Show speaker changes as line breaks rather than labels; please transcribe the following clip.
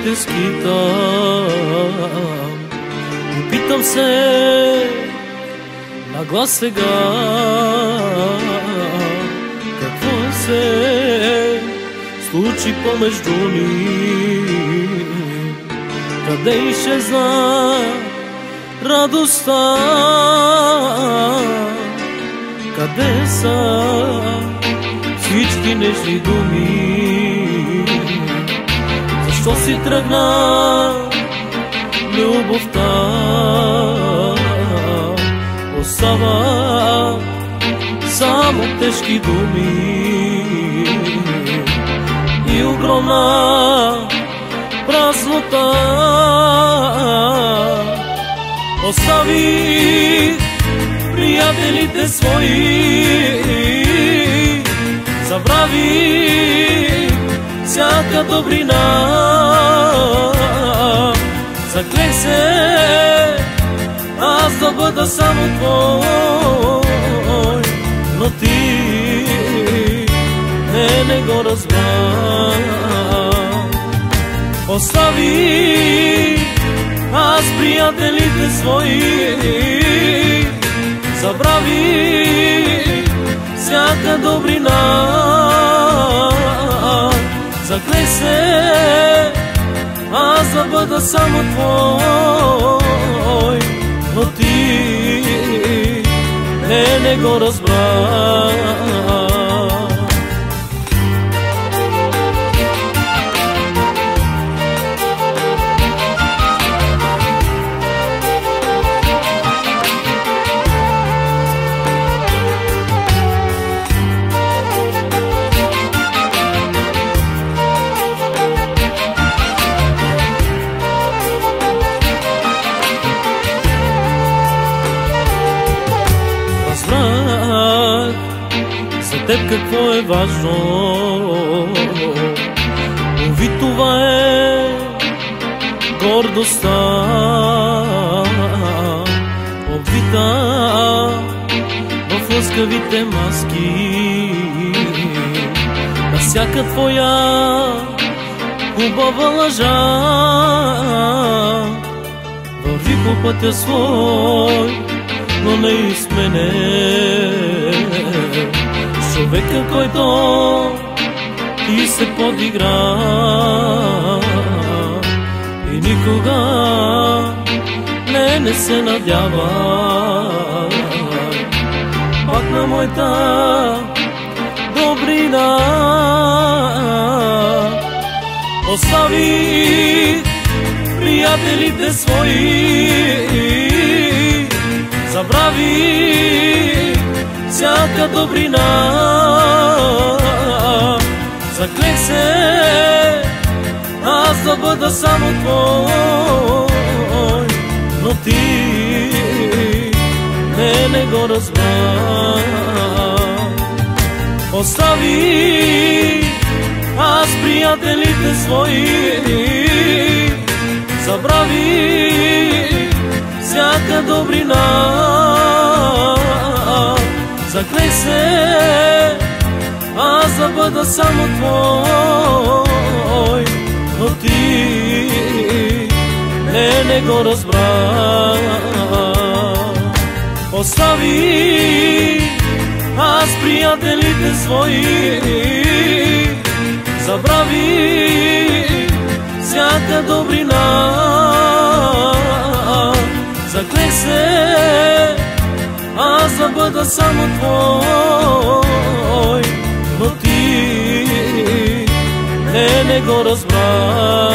те скитам и питам се на глас сега, какво се случи помежду ни, къде изчезна радостта, къде са всички нежни думи, защо си тръгна любовта, остава само тежки думи и огромна празнота. Остави приятелите свои, забрави всяка добрина, заклей се аз да бъда само твой, но ти не го разбра. Остави аз приятелите свои, забрави всяка добрина, заклей се аз да бъда само твой, но ти не го разбра. За теб какво е важно, уви това е гордостта, обвита в лъскавите маски, на всяка твоя хубава лъжа. Върви по пътя свой, но не изменен, човека, който ти се подигра и никога не се надява пак на моята добрина. Остави приятелите свои, забрави всяка добрина, заклех се аз да бъда само твой, но ти не го разбра. Остави аз приятелите свои, забрави всяка добрина, заклей се аз да бъда само твой, но ти не го разбра. Остави аз приятелите свои, забрави всяка добрина, заклей се аз да бъда само твой, но ти не го разбра. Остави аз приятелите свои, забрави всяка добрина, заклей се аз да бъда само твой, но ти не го разбра. Остави аз приятелите свои, забрави всяка добрина, заклей се аз да бъда само твой, но ти остави аз приятелите свои, забрави всяка добрина, заклех се аз да бъда само твой, но ти не го разбра.